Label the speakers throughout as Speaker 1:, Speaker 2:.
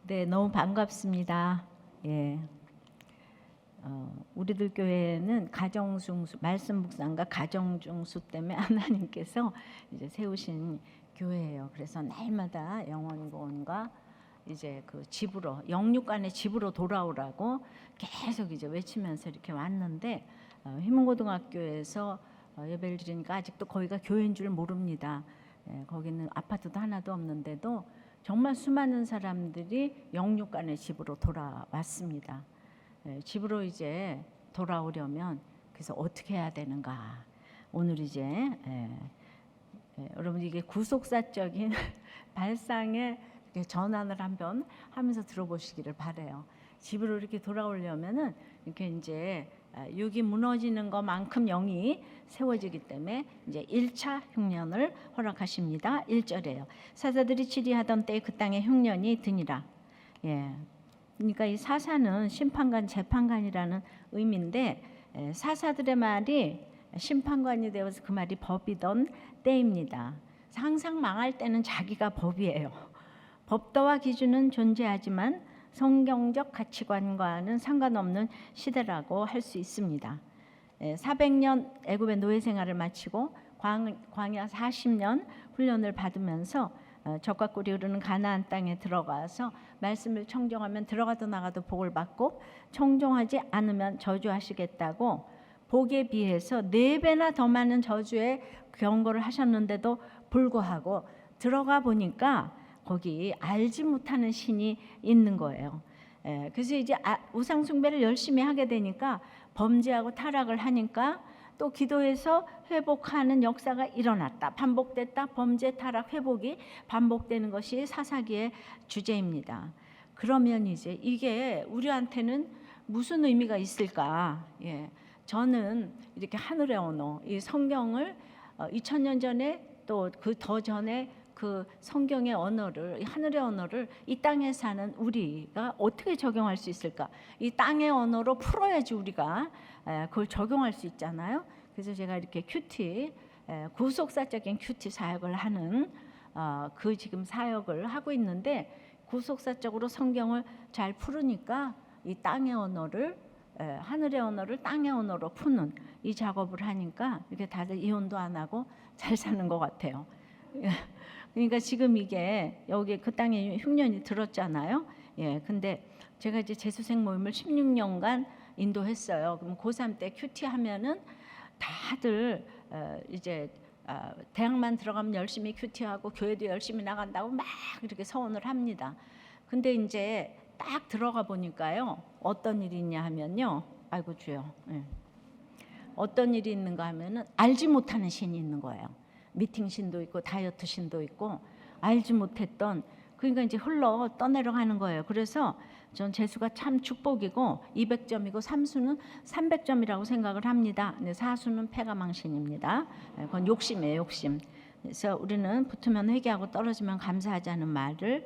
Speaker 1: 네, 너무 반갑습니다. 예, 우리들 교회는 가정중수 말씀 묵상과 가정중수 때문에 하나님께서 이제 세우신 교회예요. 그래서 날마다 영원권과 이제 그 집으로 영육간의 집으로 돌아오라고 계속 이제 외치면서 이렇게 왔는데 희문고등학교에서 예배를 드리니까 아직도 거기가 교회인 줄 모릅니다. 예, 거기는 아파트도 하나도 없는데도 정말 수많은 사람들이 영육간의 집으로 돌아왔습니다. 예, 집으로 이제 돌아오려면 그래서 어떻게 해야 되는가? 오늘 이제 여러분 이게 구속사적인 발상의 전환을 한번 하면서 들어보시기를 바래요. 집으로 이렇게 돌아오려면은 이렇게 이제 육이 무너지는 것만큼 영이 세워지기 때문에 이제 1차 흉년을 허락하십니다. 1절에요. 사사들이 치리하던 때 그 땅에 흉년이 드니라. 예. 그러니까 이 사사는 심판관, 재판관이라는 의미인데 사사들의 말이 심판관이 되어서 그 말이 법이던 때입니다. 항상 망할 때는 자기가 법이에요. 법도와 기준은 존재하지만 성경적 가치관과는 상관없는 시대라고 할 수 있습니다. 400년 애굽의 노예 생활을 마치고 광야 40년 훈련을 받으면서 적과 꿀이 흐르는 가나안 땅에 들어가서 말씀을 청종하면 들어가도 나가도 복을 받고 청종하지 않으면 저주하시겠다고 복에 비해서 4배나 더 많은 저주의 경고를 하셨는데도 불구하고 들어가 보니까 거기 알지 못하는 신이 있는 거예요. 그래서 이제 우상 숭배를 열심히 하게 되니까 범죄하고 타락을 하니까 또 기도해서 회복하는 역사가 일어났다. 반복됐다. 범죄, 타락, 회복이 반복되는 것이 사사기의 주제입니다. 그러면 이제 이게 우리한테는 무슨 의미가 있을까? 예, 저는 이렇게 하늘의 언어, 이 성경을 2000년 전에 또 그 더 전에 그 성경의 언어를, 하늘의 언어를 이 땅에 사는 우리가 어떻게 적용할 수 있을까? 이 땅의 언어로 풀어야지 우리가 그걸 적용할 수 있잖아요. 그래서 제가 이렇게 큐티, 구속사적인 큐티 사역을 하는 그 지금 사역을 하고 있는데 구속사적으로 성경을 잘 풀으니까 이 땅의 언어를 하늘의 언어를 땅의 언어로 푸는 이 작업을 하니까 이렇게 다들 이혼도 안 하고 잘 사는 것 같아요. 그러니까 지금 이게 여기 그 땅에 흉년이 들었잖아요. 예, 근데 제가 이제 재수생 모임을 16년간 인도했어요. 그럼 고3 때 큐티 하면은 다들 이제 대학만 들어가면 열심히 큐티하고 교회도 열심히 나간다고 막 이렇게 서원을 합니다. 근데 이제 딱 들어가 보니까요, 어떤 일이 있냐 하면요, 아이고 주여, 예. 어떤 일이 있는가 하면은 알지 못하는 신이 있는 거예요. 미팅 신도 있고 다이어트 신도 있고 알지 못했던, 그러니까 이제 흘러 떠내려가는 거예요. 그래서 전 재수가 참 축복이고 200점이고 삼수는 300점이라고 생각을 합니다. 근데 사수는 패가망신입니다. 그건 욕심이에요, 욕심. 그래서 우리는 붙으면 회개하고 떨어지면 감사하자는 말을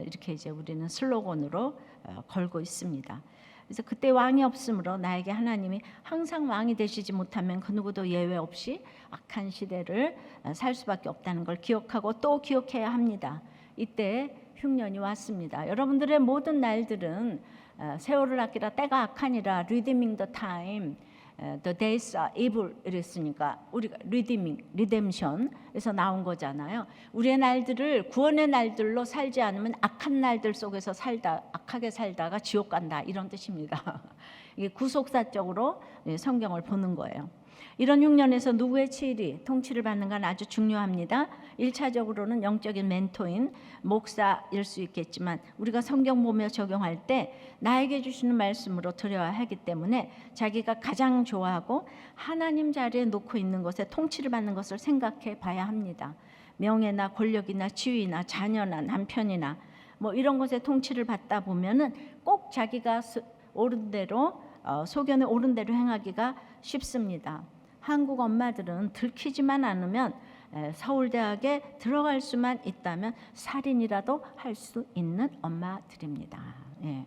Speaker 1: 이렇게 이제 우리는 슬로건으로 걸고 있습니다. 그래서 그때 왕이 없으므로 나에게 하나님이 항상 왕이 되시지 못하면 그 누구도 예외 없이 악한 시대를 살 수밖에 없다는 걸 기억하고 또 기억해야 합니다. 이때 흉년이 왔습니다. 여러분들의 모든 날들은 세월을 아끼라 때가 악하니라 redeeming the time, the days are evil 이랬으니까 우리가 redemption에서 나온 거잖아요. 우리의 날들을 구원의 날들로 살지 않으면 악한 날들 속에서 악하게 살다가 지옥 간다 이런 뜻입니다. 이게 구속사적으로 성경을 보는 거예요. 이런 흉년에서 누구의 통치를 받는 건 아주 중요합니다. 1차적으로는 영적인 멘토인 목사일 수 있겠지만 우리가 성경 보며 적용할 때 나에게 주시는 말씀으로 드려야 하기 때문에 자기가 가장 좋아하고 하나님 자리에 놓고 있는 것에 통치를 받는 것을 생각해 봐야 합니다. 명예나 권력이나 지위나 자녀나 남편이나 뭐 이런 것에 통치를 받다 보면은 꼭 자기가 옳은 대로 소견에 옳은 대로 행하기가 쉽습니다. 한국 엄마들은 들키지만 않으면 서울대학에 들어갈 수만 있다면 살인이라도 할 수 있는 엄마들입니다. 예.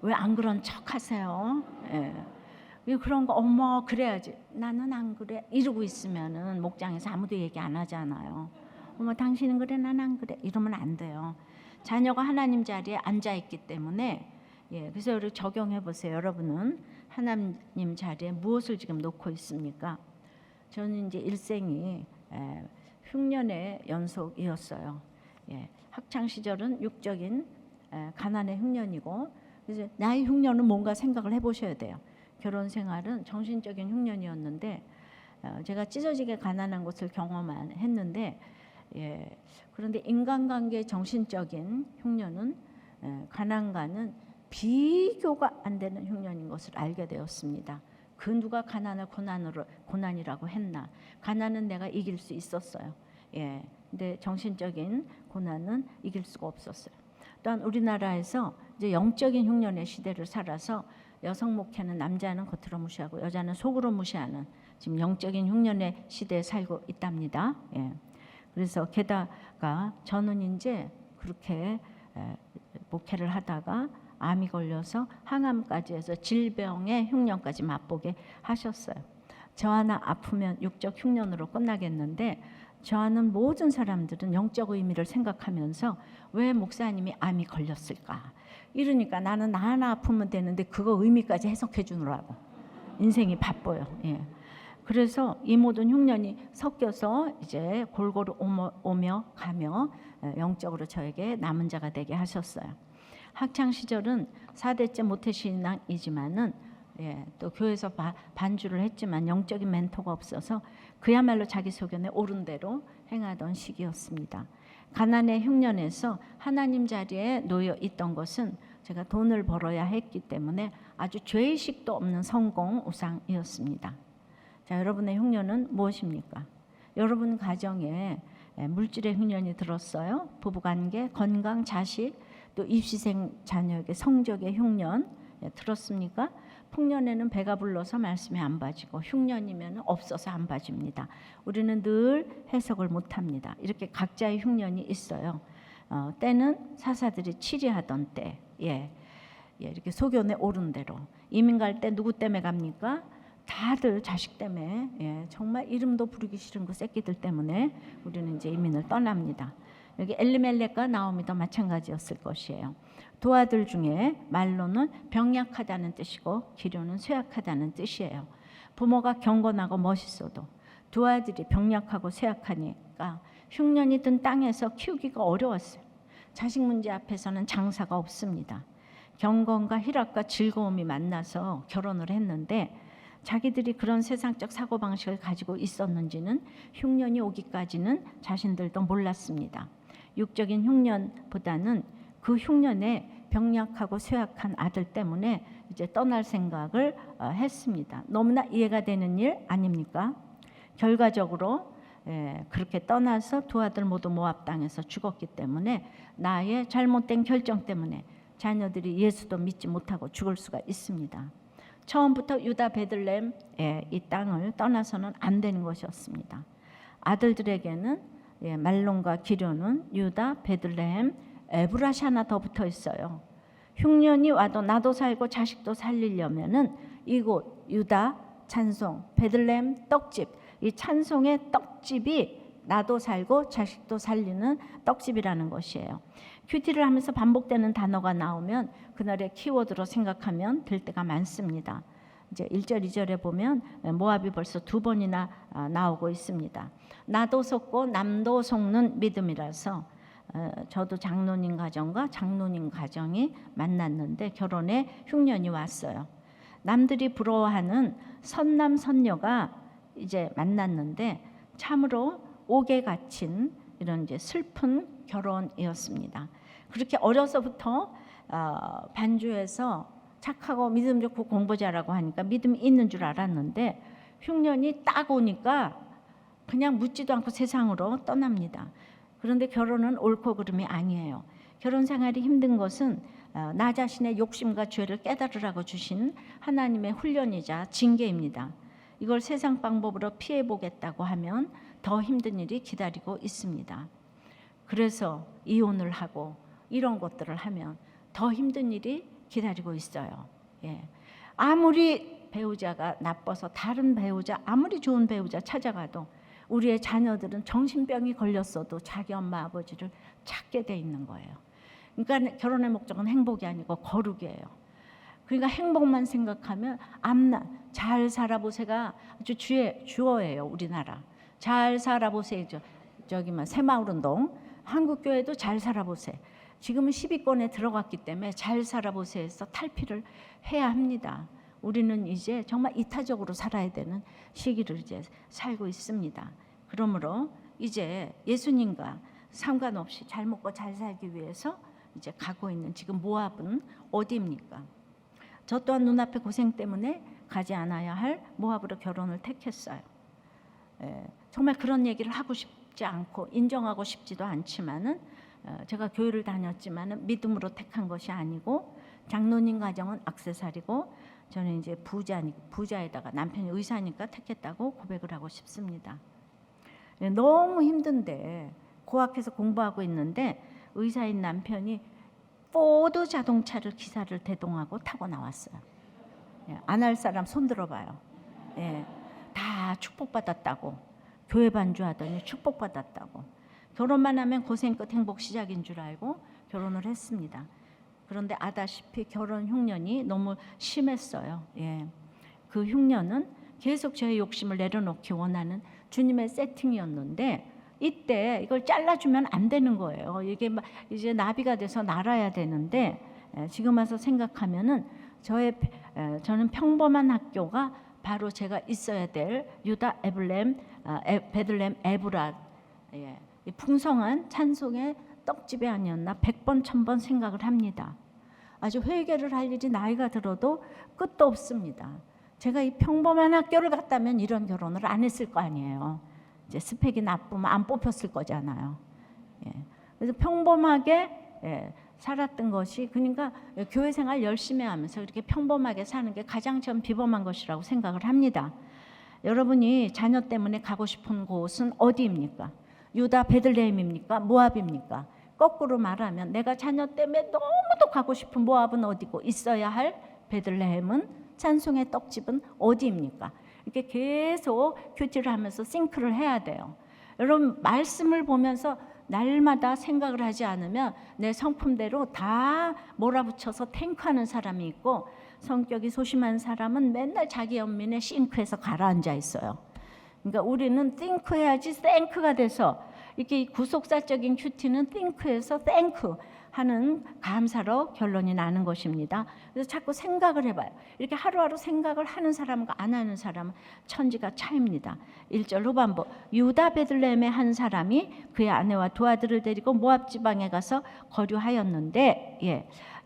Speaker 1: 왜 안 그런 척 하세요? 예. 그런 거 어머 그래야지 나는 안 그래 이러고 있으면은 목장에서 아무도 얘기 안 하잖아요. 어머 당신은 그래 난 안 그래 이러면 안 돼요. 자녀가 하나님 자리에 앉아 있기 때문에 그래서 우리 적용해 보세요. 여러분은 하나님 자리에 무엇을 지금 놓고 있습니까? 저는 이제 일생이 흉년의 연속이었어요. 학창 시절은 육적인 가난의 흉년이고, 그래서 나의 흉년은 뭔가 생각을 해보셔야 돼요. 결혼 생활은 정신적인 흉년이었는데 제가 찢어지게 가난한 것을 경험했는데, 그런데 인간관계 정신적인 흉년은 가난과는 비교가 안 되는 흉년인 것을 알게 되었습니다. 그 누가 가난을 고난이라고 했나? 가난은 내가 이길 수 있었어요. 근데 정신적인 고난은 이길 수가 없었어요. 또한 우리나라에서 이제 영적인 흉년의 시대를 살아서 여성 목회는 남자는 겉으로 무시하고 여자는 속으로 무시하는 지금 영적인 흉년의 시대에 살고 있답니다. 그래서 게다가 저는 이제 그렇게 목회를 하다가 암이 걸려서 항암까지 해서 질병의 흉년까지 맛보게 하셨어요. 저 하나 아프면 육적 흉년으로 끝나겠는데 저하는 모든 사람들은 영적 의미를 생각하면서 왜 목사님이 암이 걸렸을까? 이러니까 나는 나 하나 아프면 되는데 그거 의미까지 해석해 주느라고 인생이 바빠요. 그래서 이 모든 흉년이 섞여서 이제 골고루 오며 가며 영적으로 저에게 남은 자가 되게 하셨어요. 학창 시절은 4대째 모태신앙이지만은 또 교회에서 반주를 했지만 영적인 멘토가 없어서 그야말로 자기 소견에 옳은 대로 행하던 시기였습니다. 가난의 흉년에서 하나님 자리에 놓여 있던 것은 제가 돈을 벌어야 했기 때문에 아주 죄의식도 없는 성공 우상이었습니다. 자, 여러분의 흉년은 무엇입니까? 여러분 가정에 물질의 흉년이 들었어요? 부부관계, 건강, 자식, 또 입시생 자녀에게 성적의 흉년 들었습니까? 풍년에는 배가 불러서 말씀이 안 봐지고 흉년이면 없어서 안 봐집니다. 우리는 늘 해석을 못합니다. 이렇게 각자의 흉년이 있어요. 때는 사사들이 치리하던 때, 이렇게 소견에 오른 대로 이민 갈 때 누구 때문에 갑니까? 다들 자식 때문에, 정말 이름도 부르기 싫은 그 새끼들 때문에 우리는 이제 이민을 떠납니다. 여기 엘리멜렉과 나오미도 마찬가지였을 것이에요. 두 아들 중에 말로는 병약하다는 뜻이고 기료는 쇠약하다는 뜻이에요. 부모가 경건하고 멋있어도 두 아들이 병약하고 쇠약하니까 흉년이 든 땅에서 키우기가 어려웠어요. 자식 문제 앞에서는 장사가 없습니다. 경건과 희락과 즐거움이 만나서 결혼을 했는데 자기들이 그런 세상적 사고방식을 가지고 있었는지는 흉년이 오기까지는 자신들도 몰랐습니다. 육적인 흉년보다는 그 흉년에 병약하고 쇠약한 아들 때문에 이제 떠날 생각을 했습니다. 너무나 이해가 되는 일 아닙니까? 결과적으로 그렇게 떠나서 두 아들 모두 모압 땅에서 죽었기 때문에 나의 잘못된 결정 때문에 자녀들이 예수도 믿지 못하고 죽을 수가 있습니다. 처음부터 유다 베들레헴 이 땅을 떠나서는 안 되는 것이었습니다. 아들들에게는 말론과 기료는 유다 베들레헴 에브라시 하나 더 붙어 있어요. 흉년이 와도 나도 살고 자식도 살리려면은 이곳 유다 찬송 베들레헴 떡집, 이 찬송의 떡집이 나도 살고 자식도 살리는 떡집이라는 것이에요. 큐티를 하면서 반복되는 단어가 나오면 그날의 키워드로 생각하면 될 때가 많습니다. 이제 1절, 2절에 보면 모압이 벌써 2번이나 나오고 있습니다. 나도 속고 남도 속는 믿음이라서 저도 장로님 가정과 장로님 가정이 만났는데 결혼에 흉년이 왔어요. 남들이 부러워하는 선남 선녀가 이제 만났는데 참으로 옥에 갇힌 이런 이제 슬픈 결혼이었습니다. 그렇게 어려서부터 반주해서 착하고 믿음 좋고 공부 잘하고 하니까 믿음이 있는 줄 알았는데 흉년이 딱 오니까 그냥 묻지도 않고 세상으로 떠납니다. 그런데 결혼은 옳고 그름이 아니에요. 결혼 생활이 힘든 것은 나 자신의 욕심과 죄를 깨달으라고 주신 하나님의 훈련이자 징계입니다. 이걸 세상 방법으로 피해보겠다고 하면 더 힘든 일이 기다리고 있습니다. 그래서 이혼을 하고 이런 것들을 하면 더 힘든 일이 기다리고 있어요. 아무리 배우자가 나빠서 다른 배우자, 아무리 좋은 배우자 찾아가도 우리의 자녀들은 정신병이 걸렸어도 자기 엄마 아버지를 찾게 돼 있는 거예요. 그러니까 결혼의 목적은 행복이 아니고 거룩이에요. 그러니까 행복만 생각하면 앞날 잘 살아보세가 아주 주어예요. 우리나라 잘 살아보세. 저기 새마을운동 한국교회도 잘 살아보세. 지금은 10위권에 들어갔기 때문에 잘 살아보세에서 탈피를 해야 합니다. 우리는 이제 정말 이타적으로 살아야 되는 시기를 이제 살고 있습니다. 그러므로 이제 예수님과 상관없이 잘 먹고 잘 살기 위해서 이제 가고 있는 지금 모압은 어디입니까? 저 또한 눈앞의 고생 때문에 가지 않아야 할 모압으로 결혼을 택했어요. 정말 그런 얘기를 하고 싶지 않고 인정하고 싶지도 않지만은 제가 교회를 다녔지만은 믿음으로 택한 것이 아니고 장로님 가정은 액세서리고 저는 이제 부자에다가 남편이 의사니까 택했다고 고백을 하고 싶습니다. 너무 힘든데 고학해서 공부하고 있는데 의사인 남편이 포드 자동차를 기사를 대동하고 타고 나왔어요. 안 할 사람 손 들어봐요. 다 축복받았다고. 교회 반주하더니 축복받았다고. 결혼만 하면 고생 끝 행복 시작인 줄 알고 결혼을 했습니다. 그런데 아다시피 결혼 흉년이 너무 심했어요. 그 흉년은 계속 저의 욕심을 내려놓기 원하는 주님의 세팅이었는데 이때 이걸 잘라주면 안 되는 거예요. 이게 이제 나비가 돼서 날아야 되는데 지금 와서 생각하면은 저는 평범한 학교가 바로 제가 있어야 될 유다 베들레헴 에브라 이 풍성한 찬송의 떡집이 아니었나 100번 1000번 생각을 합니다. 아주 회개를 할 일이 나이가 들어도 끝도 없습니다. 제가 이 평범한 학교를 갔다면 이런 결혼을 안 했을 거 아니에요. 이제 스펙이 나쁘면 안 뽑혔을 거잖아요. 그래서 평범하게 살았던 것이 그러니까 교회 생활 열심히 하면서 이렇게 평범하게 사는 게 가장 전 비범한 것이라고 생각을 합니다. 여러분이 자녀 때문에 가고 싶은 곳은 어디입니까? 유다 베들레헴입니까? 모압입니까? 거꾸로 말하면 내가 자녀 때문에 너무도 가고 싶은 모압은 어디고 있어야 할 베들레헴은 찬송의 떡집은 어디입니까? 이렇게 계속 큐티를 하면서 싱크를 해야 돼요. 여러분 말씀을 보면서 날마다 생각을 하지 않으면 내 성품대로 다 몰아붙여서 탱크하는 사람이 있고 성격이 소심한 사람은 맨날 자기 연민에 싱크해서 가라앉아 있어요. 그러니까 우리는 think 해야지 thank가 돼서 이렇게 구속사적인 큐티는 think에서 thank 하는 감사로 결론이 나는 것입니다. 그래서 자꾸 생각을 해봐요. 이렇게 하루하루 생각을 하는 사람과 안 하는 사람은 천지가 차이입니다. 1절 후반부 유다 베들레헴의 한 사람이 그의 아내와 두 아들을 데리고 모압 지방에 가서 거류하였는데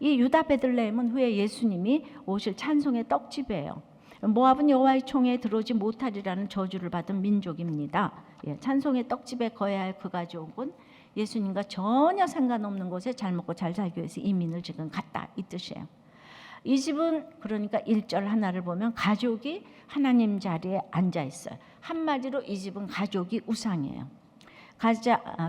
Speaker 1: 이 유다 베들레헴은 후에 예수님이 오실 찬송의 떡집이에요. 모압은 여호와의 총회에 들어오지 못하리라는 저주를 받은 민족입니다. 찬송의 떡집에 거해야 할 그 가족은 예수님과 전혀 상관없는 곳에 잘 먹고 잘 살기 위해서 이민을 지금 갔다 이 뜻이에요. 이 집은 그러니까 1절 하나를 보면 가족이 하나님 자리에 앉아 있어요. 한마디로 이 집은 가족이 우상이에요.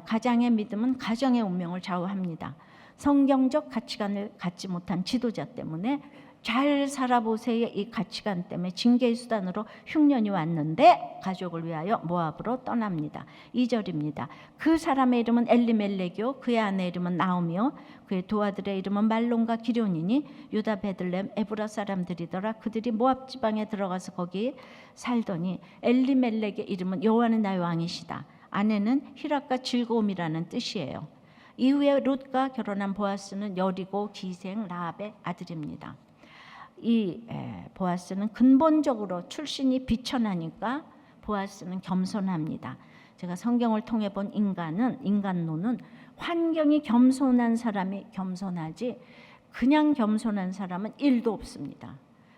Speaker 1: 가장의 믿음은 가정의 운명을 좌우합니다. 성경적 가치관을 갖지 못한 지도자 때문에 잘 살아보세요. 이 가치관 때문에 징계의 수단으로 흉년이 왔는데 가족을 위하여 모압으로 떠납니다. 2절입니다. 그 사람의 이름은 엘리멜렉이요 그의 아내 이름은 나오미요 그의 두 아들의 이름은 말론과 기럯이니 유다 베들레헴 에브라 사람들이더라. 그들이 모압 지방에 들어가서 거기 살더니 엘리멜렉의 이름은 여호와는 나의 왕이시다. 아내는 희락과 즐거움이라는 뜻이에요. 이후에 롯과 결혼한 보아스는 여리고 기생 라합의 아들입니다. 이 보아스는 근본적으로 출신이 비천하니까 보아스는 겸손합니다. 제가 성경을 통해 본 인간론은 환경이 겸손한 사람이 겸손하지 그냥 겸손한 사람은 1도 없습니다.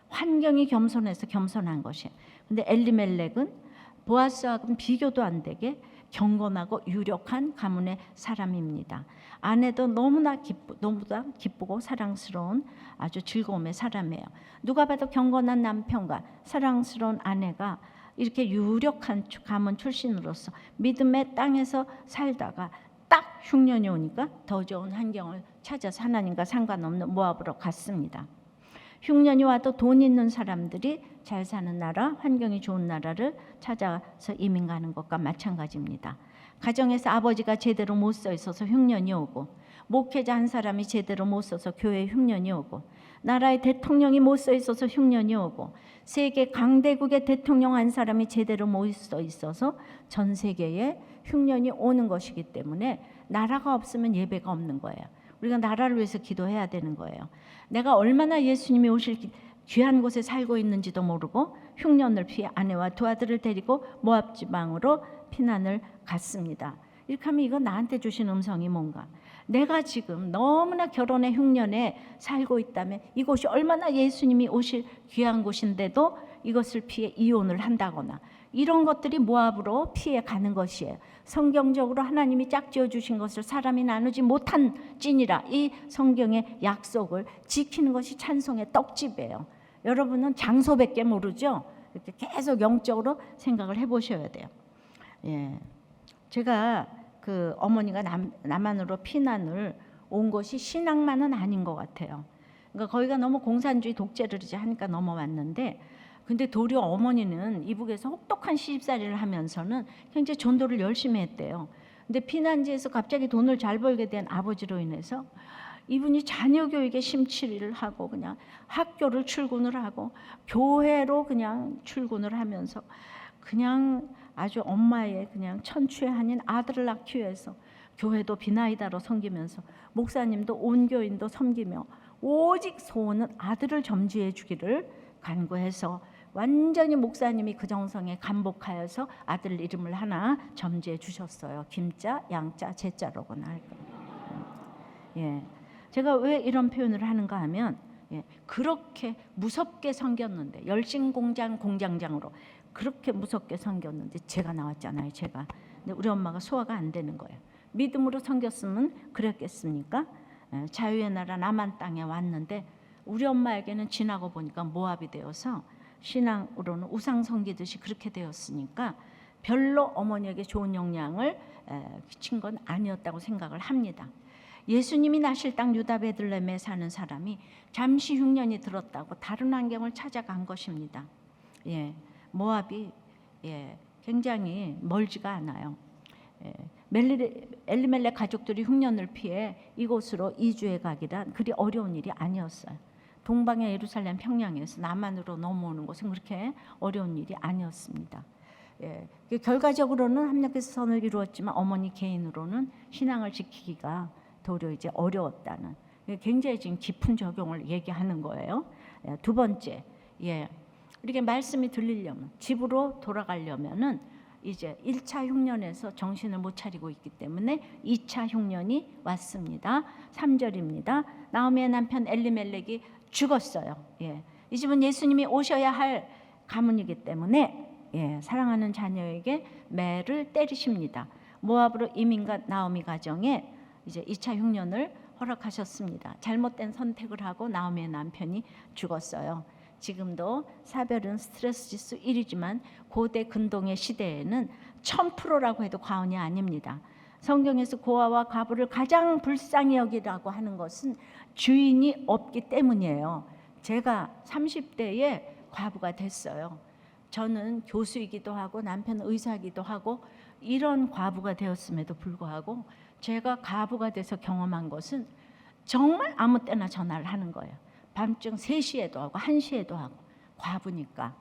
Speaker 1: 환경이 겸손해서 겸손한 것이에요. 근데 엘리멜렉은 보아스하고는 비교도 안 되게 경건하고 유력한 가문의 사람입니다. 아내도 너무나 기쁘고 사랑스러운 아주 즐거움의 사람이에요. 누가 봐도 경건한 남편과 사랑스러운 아내가 이렇게 유력한 가문 출신으로서 믿음의 땅에서 살다가 딱 흉년이 오니까 더 좋은 환경을 찾아서 하나님과 상관없는 모압으로 갔습니다. 흉년이 와도 돈 있는 사람들이 잘 사는 나라, 환경이 좋은 나라를 찾아서 이민 가는 것과 마찬가지입니다. 가정에서 아버지가 제대로 못 서 있어서 흉년이 오고, 목회자 한 사람이 제대로 못 서서 교회에 흉년이 오고, 나라의 대통령이 못 서 있어서 흉년이 오고, 세계 강대국의 대통령 한 사람이 제대로 못 서 있어서 전 세계에 흉년이 오는 것이기 때문에 나라가 없으면 예배가 없는 거예요. 우리가 나라를 위해서 기도해야 되는 거예요. 내가 얼마나 예수님이 오실 귀한 곳에 살고 있는지도 모르고 흉년을 피해 아내와 두 아들을 데리고 모압 지방으로 피난을 갔습니다. 이렇게 하면 이거 나한테 주신 음성이 뭔가? 내가 지금 너무나 결혼의 흉년에 살고 있다면 이곳이 얼마나 예수님이 오실 귀한 곳인데도 이것을 피해 이혼을 한다거나 이런 것들이 모압으로 피해 가는 것이에요. 성경적으로 하나님이 짝지어 주신 것을 사람이 나누지 못한 찐이라 이 성경의 약속을 지키는 것이 찬송의 떡집이에요. 여러분은 장소밖에 모르죠? 이렇게 계속 영적으로 생각을 해보셔야 돼요. 예, 제가 그 어머니가 남한으로 피난을 온 것이 신앙만은 아닌 것 같아요. 그러니까 거기가 너무 공산주의 독재를 이제 하니까 넘어왔는데, 근데 도리어 어머니는 이북에서 혹독한 시집살이를 하면서는 굉장히 전도를 열심히 했대요. 근데 피난지에서 갑자기 돈을 잘 벌게 된 아버지로 인해서 이분이 자녀 교육에 심취를 하고 그냥 학교를 출근을 하고 교회로 그냥 출근을 하면서 그냥 아주 엄마의 그냥 천추의 한인 아들을 낳기 위해서 교회도 비나이다로 섬기면서 목사님도 온교인도 섬기며 오직 소원은 아들을 점지해 주기를 간구해서 완전히 목사님이 그 정성에 감복하여서 아들 이름을 하나 점지해 주셨어요. 김자, 양자, 제자로구나 할 거예요. 예, 제가 왜 이런 표현을 하는가 하면 그렇게 무섭게 섬겼는데 열심공장 공장장으로 그렇게 무섭게 섬겼는데 제가 나왔잖아요. 제가. 근데 우리 엄마가 소화가 안 되는 거예요. 믿음으로 섬겼으면 그랬겠습니까? 자유의 나라 남한 땅에 왔는데 우리 엄마에게는 지나고 보니까 모압이 되어서 신앙으로는 우상 섬기듯이 그렇게 되었으니까 별로 어머니에게 좋은 영향을 끼친 건 아니었다고 생각을 합니다. 예수님이 나실 땅 유다 베들레헴에 사는 사람이 잠시 흉년이 들었다고 다른 환경을 찾아간 것입니다. 예, 모압이 굉장히 멀지가 않아요. 엘리멜렉 가족들이 흉년을 피해 이곳으로 이주해 가기란 그리 어려운 일이 아니었어요. 동방의 예루살렘 평양에서 남한으로 넘어오는 것은 그렇게 어려운 일이 아니었습니다. 결과적으로는 합력해서 선을 이루었지만 어머니 개인으로는 신앙을 지키기가 도리어 이제 어려웠다는 굉장히 지금 깊은 적용을 얘기하는 거예요. 두 번째, 이렇게 말씀이 들리려면 집으로 돌아가려면은 이제 1차 흉년에서 정신을 못 차리고 있기 때문에 2차 흉년이 왔습니다. 3절입니다. 나오미의 남편 엘리멜렉이 죽었어요. 이 집은 예수님이 오셔야 할 가문이기 때문에 사랑하는 자녀에게 매를 때리십니다. 모압으로 이민간 나오미 가정에 이제 2차 흉년을 허락하셨습니다. 잘못된 선택을 하고 나오미의 남편이 죽었어요. 지금도 사별은 스트레스 지수 1이지만 고대 근동의 시대에는 1000%라고 해도 과언이 아닙니다. 성경에서 고아와 과부를 가장 불쌍히 여기라고 하는 것은 주인이 없기 때문이에요. 제가 30대에 과부가 됐어요. 저는 교수이기도 하고 남편은 의사이기도 하고 이런 과부가 되었음에도 불구하고 제가 과부가 돼서 경험한 것은 정말 아무 때나 전화를 하는 거예요. 밤중 3시에도 하고 1시에도 하고 과부니까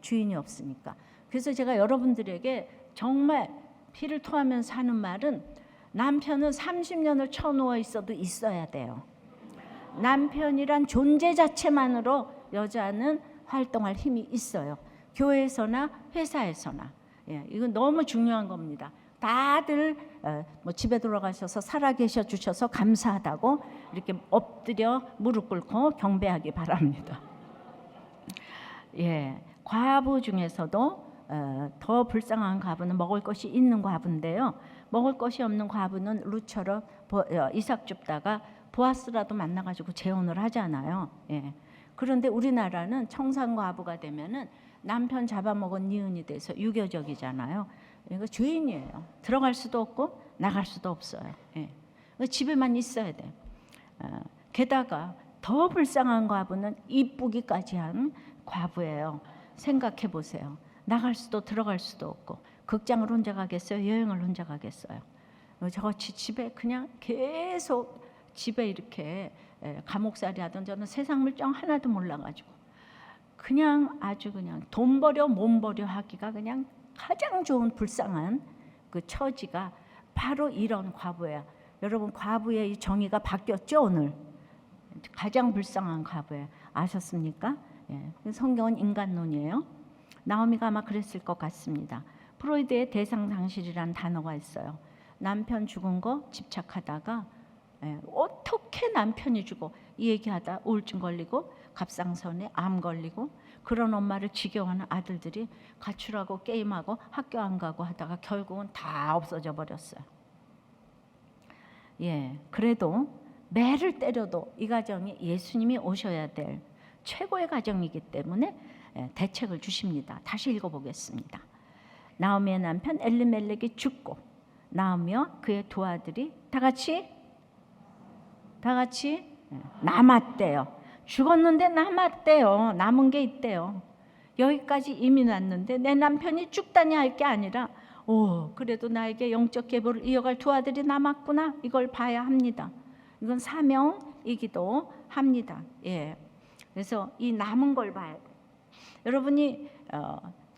Speaker 1: 주인이 없으니까. 그래서 제가 여러분들에게 정말 피를 토하면서 하는 말은 남편은 30년을 쳐누워 있어도 있어야 돼요. 남편이란 존재 자체만으로 여자는 활동할 힘이 있어요. 교회에서나 회사에서나. 이건 너무 중요한 겁니다. 다들 집에 돌아가셔서 살아계셔 주셔서 감사하다고 이렇게 엎드려 무릎 꿇고 경배하기 바랍니다. 과부 중에서도 더 불쌍한 과부는 먹을 것이 있는 과부인데요. 먹을 것이 없는 과부는 룻처럼 이삭 줍다가 보아스라도 만나가지고 재혼을 하잖아요. 그런데 우리나라는 청산 과부가 되면은 남편 잡아먹은 니은이 돼서 유교적이잖아요. 이거 죄인이에요. 들어갈 수도 없고 나갈 수도 없어요. 집에만 있어야 돼. 게다가 더 불쌍한 과부는 이쁘기까지 한 과부예요. 생각해 보세요. 나갈 수도 들어갈 수도 없고 극장을 혼자 가겠어요? 여행을 혼자 가겠어요? 저같이 집에 그냥 계속 집에 이렇게 감옥살이 하던 저는 세상 물정 하나도 몰라가지고 그냥 아주 그냥 돈 버려 몸 버려 하기가 그냥 가장 좋은 불쌍한 그 처지가 바로 이런 과부예요. 여러분, 과부의 이 정의가 바뀌었죠 오늘. 가장 불쌍한 과부예요. 아셨습니까? 예. 성경은 인간론이에요. 나오미가 아마 그랬을 것 같습니다. 프로이드의 대상상실이라는 단어가 있어요. 남편 죽은 거 집착하다가 어떻게 남편이 죽어 이 얘기하다 우울증 걸리고 갑상선에 암 걸리고 그런 엄마를 지겨워하는 아들들이 가출하고 게임하고 학교 안 가고 하다가 결국은 다 없어져 버렸어요. 예, 그래도 매를 때려도 이 가정이 예수님이 오셔야 될 최고의 가정이기 때문에 대책을 주십니다. 다시 읽어보겠습니다. 나오미의 남편 엘리멜렉이 죽고 나오미와 그의 두 아들이 다 같이 남았대요. 죽었는데 남았대요. 남은 게 있대요. 여기까지 이민 왔는데 내 남편이 죽다니 할 게 아니라 그래도 나에게 영적 계보를 이어갈 두 아들이 남았구나. 이걸 봐야 합니다. 이건 사명이기도 합니다. 예. 그래서 이 남은 걸 봐야 돼. 여러분이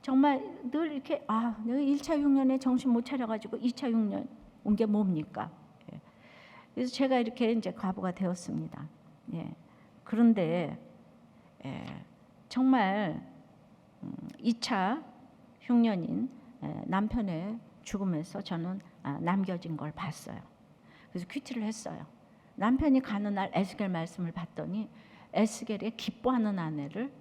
Speaker 1: 정말 늘 이렇게 내가 1차 흉년에 정신 못 차려가지고 2차 흉년 온 게 뭡니까? 예. 그래서 제가 이렇게 이제 과부가 되었습니다. 예. 그런데 정말 2차 흉년인 남편의 죽음에서 저는 남겨진 걸 봤어요. 그래서 큐티를 했어요. 남편이 가는 날 에스겔 말씀을 봤더니 에스겔의 기뻐하는 아내를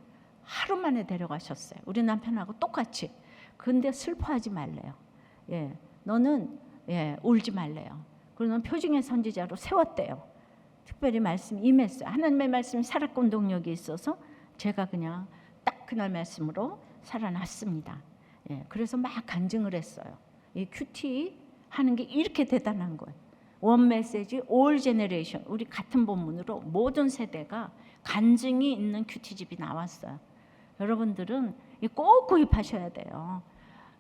Speaker 1: 하루 만에 데려가셨어요. 우리 남편하고 똑같이. 근데 슬퍼하지 말래요. 예, 너는 울지 말래요. 그리고 너는 표징의 선지자로 세웠대요. 특별히 말씀이 임했어요. 하나님의 말씀이 살았고 운동력이 있어서 제가 그냥 딱 그날 말씀으로 살아났습니다. 예, 그래서 막 간증을 했어요. 이 큐티 하는 게 이렇게 대단한 거예요. 원 메시지 올 제너레이션, 우리 같은 본문으로 모든 세대가 간증이 있는 큐티집이 나왔어요. 여러분들은 꼭 구입하셔야 돼요.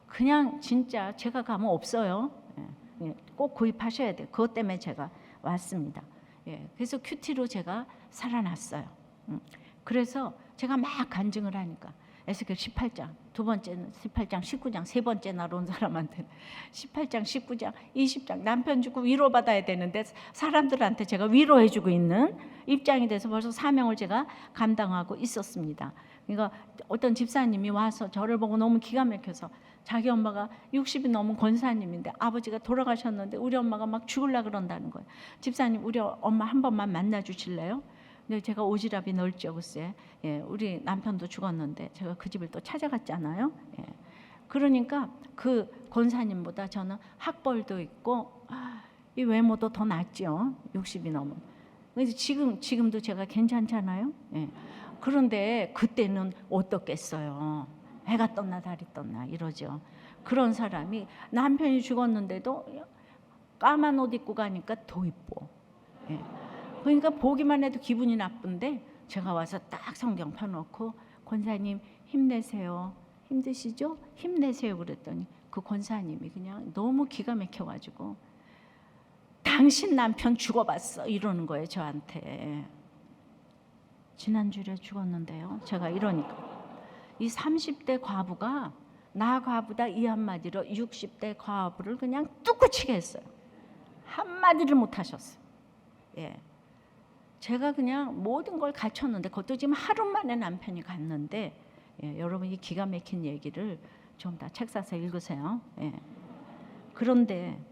Speaker 1: 그냥 진짜 제가 가면 없어요. 꼭 구입하셔야 돼요. 그것 때문에 제가 왔습니다. 그래서 큐티로 제가 살아났어요. 그래서 제가 막 간증을 하니까 에스겔 18장, 두 번째는 18장, 19장, 세 번째 날 온 사람한테 18장, 19장, 20장 남편 주고 위로받아야 되는데 사람들한테 제가 위로해주고 있는 입장이 돼서 벌써 사명을 제가 감당하고 있었습니다. 그러니까 어떤 집사님이 와서 저를 보고 너무 기가 막혀서 자기 엄마가 60이 넘은 권사님인데 아버지가 돌아가셨는데 우리 엄마가 막 죽으려고 그런다는 거예요. 집사님, 우리 엄마 한 번만 만나 주실래요? 근데 제가 오지랖이 넓죠, 글쎄. 우리 남편도 죽었는데 제가 그 집을 또 찾아갔잖아요. 그러니까 그 권사님보다 저는 학벌도 있고 이 외모도 더 낫죠. 60이 넘은. 그래서 지금도 제가 괜찮잖아요. 그런데 그때는 어떻겠어요. 해가 떴나 달이 떴나 이러죠. 그런 사람이 남편이 죽었는데도 까만 옷 입고 가니까 더 이뻐. 그러니까 보기만 해도 기분이 나쁜데 제가 와서 딱 성경 펴놓고 권사님 힘내세요. 힘드시죠? 힘내세요 그랬더니 그 권사님이 그냥 너무 기가 막혀가지고 당신 남편 죽어봤어 이러는 거예요 저한테. 지난주에 죽었는데요. 제가 이러니까 이 30대 과부가 나 과부다 이 한마디로 60대 과부를 그냥 뚝구치게 했어요. 한마디를 못 하셨어요. 제가 그냥 모든 걸 갖췄는데 그것도 지금 하루 만에 남편이 갔는데 여러분 이 기가 막힌 얘기를 좀 다 책 사서 읽으세요. 그런데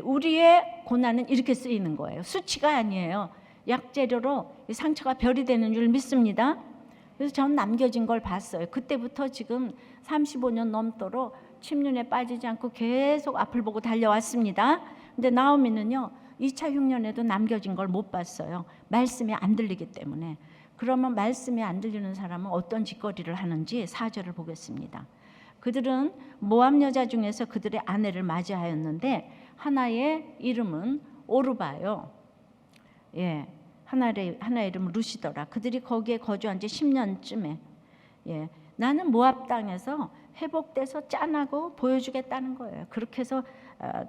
Speaker 1: 우리의 고난은 이렇게 쓰이는 거예요. 수치가 아니에요. 약재료로 상처가 별이 되는 줄 믿습니다. 그래서 전 남겨진 걸 봤어요. 그때부터 지금 35년 넘도록 침륜에 빠지지 않고 계속 앞을 보고 달려왔습니다. 근데 나오미는요 2차 흉년에도 남겨진 걸 못 봤어요. 말씀이 안 들리기 때문에. 그러면 말씀이 안 들리는 사람은 어떤 짓거리를 하는지 4절을 보겠습니다. 그들은 모압 여자 중에서 그들의 아내를 맞이하였는데 하나의 이름은 오르바요. 하나의 이름은 루시더라. 그들이 거기에 거주한 지 10년쯤에 나는 모압 땅에서 회복돼서 짠하고 보여주겠다는 거예요. 그렇게 해서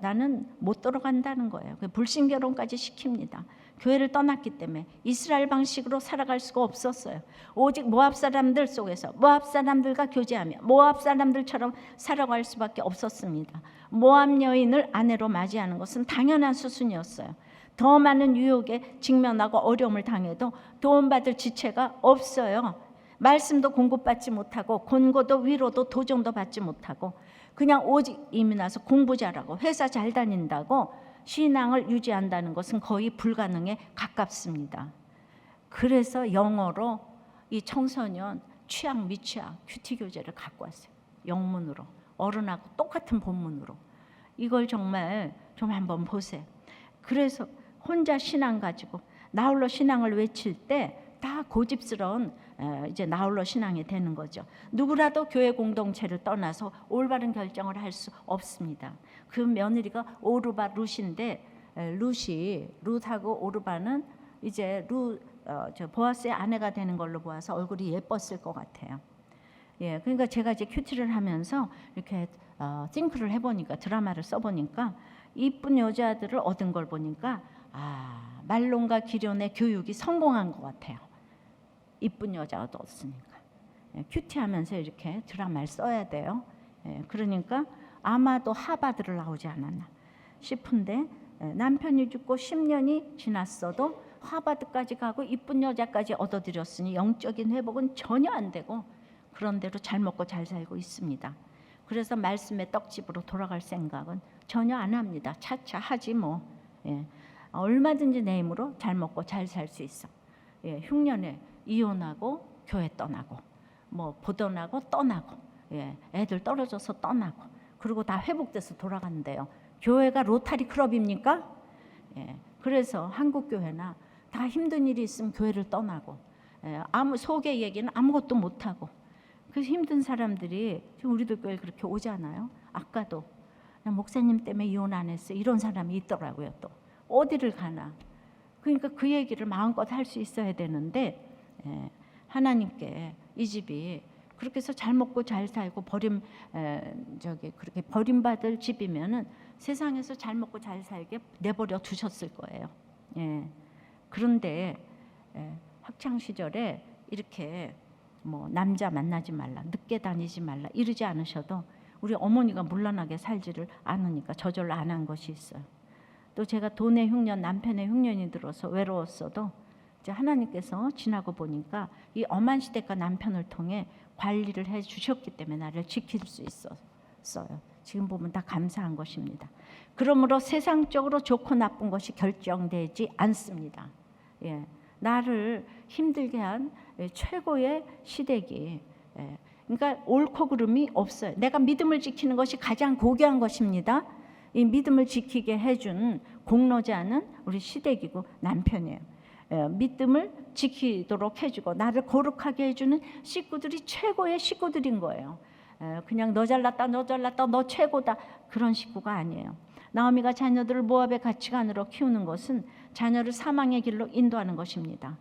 Speaker 1: 나는 못 들어간다는 거예요. 불신 결혼까지 시킵니다. 교회를 떠났기 때문에 이스라엘 방식으로 살아갈 수가 없었어요. 오직 모압 사람들 속에서 모압 사람들과 교제하며 모압 사람들처럼 살아갈 수밖에 없었습니다. 모압 여인을 아내로 맞이하는 것은 당연한 수순이었어요. 더 많은 유혹에 직면하고 어려움을 당해도 도움받을 지체가 없어요. 말씀도 공급받지 못하고 권고도 위로도 도정도 받지 못하고 그냥 오직 이미 나서 공부 잘하고 회사 잘 다닌다고 신앙을 유지한다는 것은 거의 불가능에 가깝습니다. 그래서 영어로 이 청소년 취향 미취학 큐티 교재를 갖고 왔어요. 영문으로 어른하고 똑같은 본문으로. 이걸 정말 좀 한번 보세요. 그래서 혼자 신앙 가지고 나홀로 신앙을 외칠 때 다 고집스러운 이제 나홀로 신앙이 되는 거죠. 누구라도 교회 공동체를 떠나서 올바른 결정을 할 수 없습니다. 그 며느리가 오르바 룻인데 룻하고 오르바는 이제 보아스의 아내가 되는 걸로 보아서 얼굴이 예뻤을 것 같아요. 예, 그러니까 제가 이제 큐티를 하면서 이렇게 싱크를 해보니까 드라마를 써보니까 이쁜 여자들을 얻은 걸 보니까 말론과 기련의 교육이 성공한 것 같아요. 이쁜 여자가 얻었으니까. 예, 큐티하면서 이렇게 드라마를 써야 돼요. 예, 그러니까 아마도 하바드를 나오지 않았나 싶은데 남편이 죽고 10년이 지났어도 하바드까지 가고 이쁜 여자까지 얻어들였으니 영적인 회복은 전혀 안 되고 그런 대로 잘 먹고 잘 살고 있습니다. 그래서 말씀의 떡집으로 돌아갈 생각은 전혀 안 합니다. 차차 하지 뭐. 예. 얼마든지 내 힘으로 잘 먹고 잘 살 수 있어. 예. 흉년에 이혼하고 교회 떠나고 뭐 보던하고 떠나고 예. 애들 떨어져서 떠나고 그리고 다 회복돼서 돌아간대요. 교회가 로타리 클럽입니까? 예. 그래서 한국 교회나 다 힘든 일이 있으면 교회를 떠나고 아무 속의 얘기는 아무것도 못하고 그래서 힘든 사람들이 지금 우리도 교회 그렇게 오잖아요. 아까도 목사님 때문에 이혼 안 했어 이런 사람이 있더라고요. 또 어디를 가나. 그러니까 그 얘기를 마음껏 할 수 있어야 되는데 하나님께 이 집이 그렇게 해서 잘 먹고 잘 살고 그렇게 버림받을 집이면은 세상에서 잘 먹고 잘 살게 내버려 두셨을 거예요. 예. 그런데 학창 시절에 이렇게 뭐 남자 만나지 말라, 늦게 다니지 말라 이러지 않으셔도 우리 어머니가 물러나게 살지를 않으니까 저절로 안 한 것이 있어요. 또 제가 돈의 흉년, 남편의 흉년이 들어서 외로웠어도 이제 하나님께서 지나고 보니까 이 엄한 시대가 남편을 통해 관리를 해 주셨기 때문에 나를 지킬 수 있었어요. 지금 보면 다 감사한 것입니다. 그러므로 세상적으로 좋고 나쁜 것이 결정되지 않습니다. 예, 나를 힘들게 한 최고의 시댁이 그러니까 옳고 그름이 없어요. 내가 믿음을 지키는 것이 가장 고귀한 것입니다. 이 믿음을 지키게 해준 공로자는 우리 시댁이고 남편이에요. 믿음을 지키도록 해주고 나를 거룩하게 해주는 식구들이 최고의 식구들인 거예요. 그냥 너 잘났다 너 최고다 그런 식구가 아니에요. 나오미가 자녀들을 모압의 가치관으로 키우는 것은 자녀를 사망의 길로 인도하는 것입니다.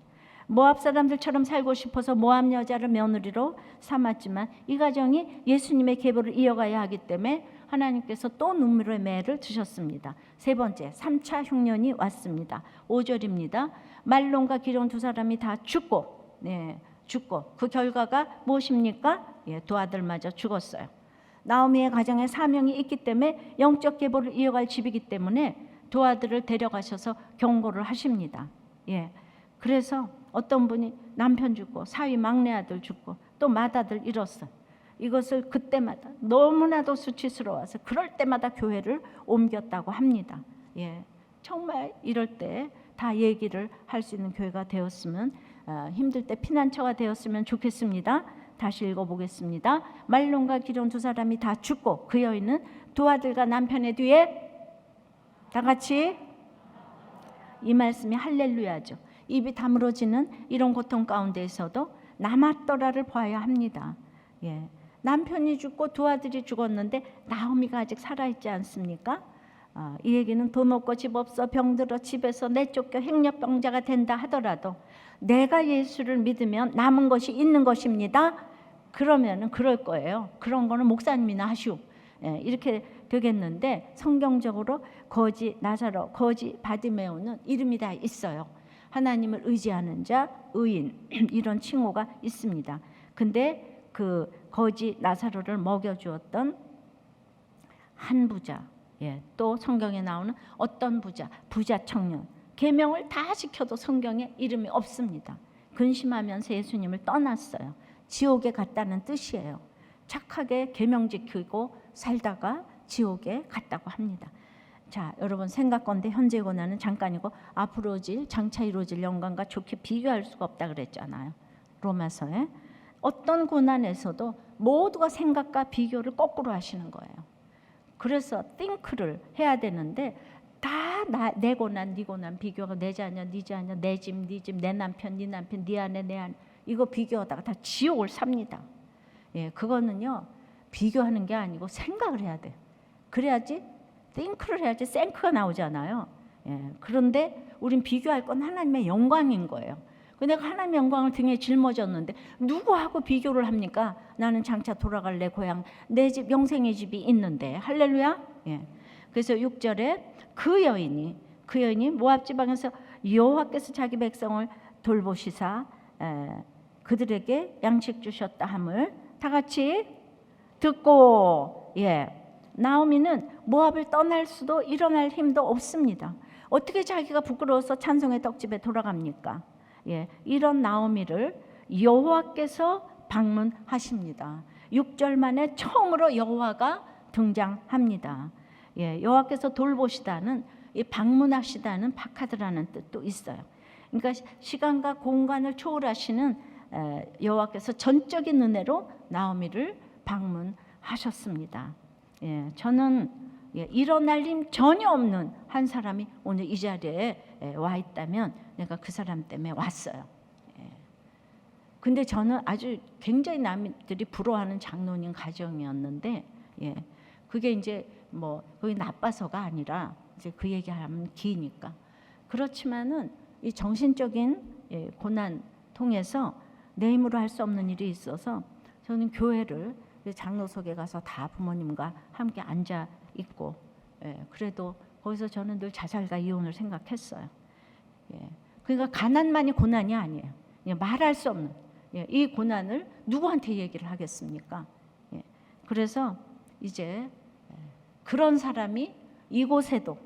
Speaker 1: 모압 사람들처럼 살고 싶어서 모압 여자를 며느리로 삼았지만 이 가정이 예수님의 계보를 이어가야 하기 때문에 하나님께서 또 눈물의 매를 주셨습니다. 세 번째 3차 흉년이 왔습니다. 5절입니다. 말론과 기럐 두 사람이 다 죽고 죽고 그 결과가 무엇입니까? 두 아들마저 죽었어요. 나오미의 가정에 사명이 있기 때문에 영적 계보를 이어갈 집이기 때문에 두 아들을 데려가셔서 경고를 하십니다. 그래서 어떤 분이 남편 죽고 사위 막내 아들 죽고 또 맏아들 잃었어. 이것을 그때마다 너무나도 수치스러워서 그럴 때마다 교회를 옮겼다고 합니다. 정말 이럴 때 다 얘기를 할 수 있는 교회가 되었으면 힘들 때 피난처가 되었으면 좋겠습니다. 다시 읽어보겠습니다. 말론과 기럐 두 사람이 다 죽고 그 여인은 두 아들과 남편의 뒤에 다 같이 이 말씀이 할렐루야죠. 입이 다물어지는 이런 고통 가운데에서도 남았더라를 봐야 합니다. 남편이 죽고 두 아들이 죽었는데 나오미가 아직 살아있지 않습니까? 이 얘기는 돈 없고 집 없어 병들어 집에서 내쫓겨 행렬병자가 된다 하더라도 내가 예수를 믿으면 남은 것이 있는 것입니다. 그러면은 그럴 거예요. 그런 거는 목사님이나 하시오. 예, 이렇게 되겠는데 성경적으로 거지 나사로, 거지 바디메오는 이름이 다 있어요. 하나님을 의지하는 자, 의인 이런 칭호가 있습니다. 근데 그 거지 나사로를 먹여주었던 한 부자, 예, 또 성경에 나오는 어떤 부자 청년, 계명을 다 지켜도 성경에 이름이 없습니다. 근심하면서 예수님을 떠났어요. 지옥에 갔다는 뜻이에요. 착하게 계명 지키고 살다가 지옥에 갔다고 합니다. 자, 여러분 생각건대 현재 고난은 잠깐이고 앞으로 질 장차 이루어질 영광과 좋게 비교할 수가 없다 그랬잖아요. 로마서에. 어떤 고난에서도 모두가 생각과 비교를 거꾸로 하시는 거예요. 그래서 think를 해야 되는데 다 내 고난, 네 고난 비교가 내 자녀, 네 자녀, 내 집, 네 집, 내 남편, 네 남편, 네 아내, 내 아내 이거 비교하다가 다 지옥을 삽니다. 예, 그거는요 비교하는 게 아니고 생각을 해야 돼. 그래야지 think를 해야지 thank가 나오잖아요. 예, 그런데 우린 비교할 건 하나님의 영광인 거예요. 내가 하나님의 영광을 등에 짊어졌는데 누구하고 비교를 합니까? 나는 장차 돌아갈 내 고향, 내 집, 영생의 집이 있는데 할렐루야. 예. 그래서 6절에 그 여인이 모압 지방에서 여호와께서 자기 백성을 돌보시사 그들에게 양식 주셨다 함을 다 같이 듣고, 예, 나오미는 모압을 떠날 수도 일어날 힘도 없습니다. 어떻게 자기가 부끄러워서 찬송의 떡집에 돌아갑니까? 예, 이런 나오미를 여호와께서 방문하십니다. 6절 만에 처음으로 여호와가 등장합니다. 예, 여호와께서 돌보시다는 이 방문하시다는 바카드라는 뜻도 있어요. 그러니까 시간과 공간을 초월하시는 여호와께서 전적인 은혜로 나오미를 방문하셨습니다. 예, 저는 일어날 힘 전혀 없는 한 사람이 오늘 이 자리에 와 있다면 내가 그 사람 때문에 왔어요. 근데 저는 아주 굉장히 남들이 부러워하는 장로님 가정이었는데, 예, 그게 이제 뭐 그게 나빠서가 아니라 이제 그 얘기하면 기니까. 그렇지만은 이 정신적인 고난 통해서 내 힘으로 할 수 없는 일이 있어서 저는 교회를 장로석에 가서 다 부모님과 함께 앉아 있고, 예, 그래도 거기서 저는 늘 자살과 이혼을 생각했어요. 예, 그러니까 가난만이 고난이 아니에요. 예, 말할 수 없는 이 고난을 누구한테 얘기를 하겠습니까? 예, 그래서 이제 그런 사람이 이곳에도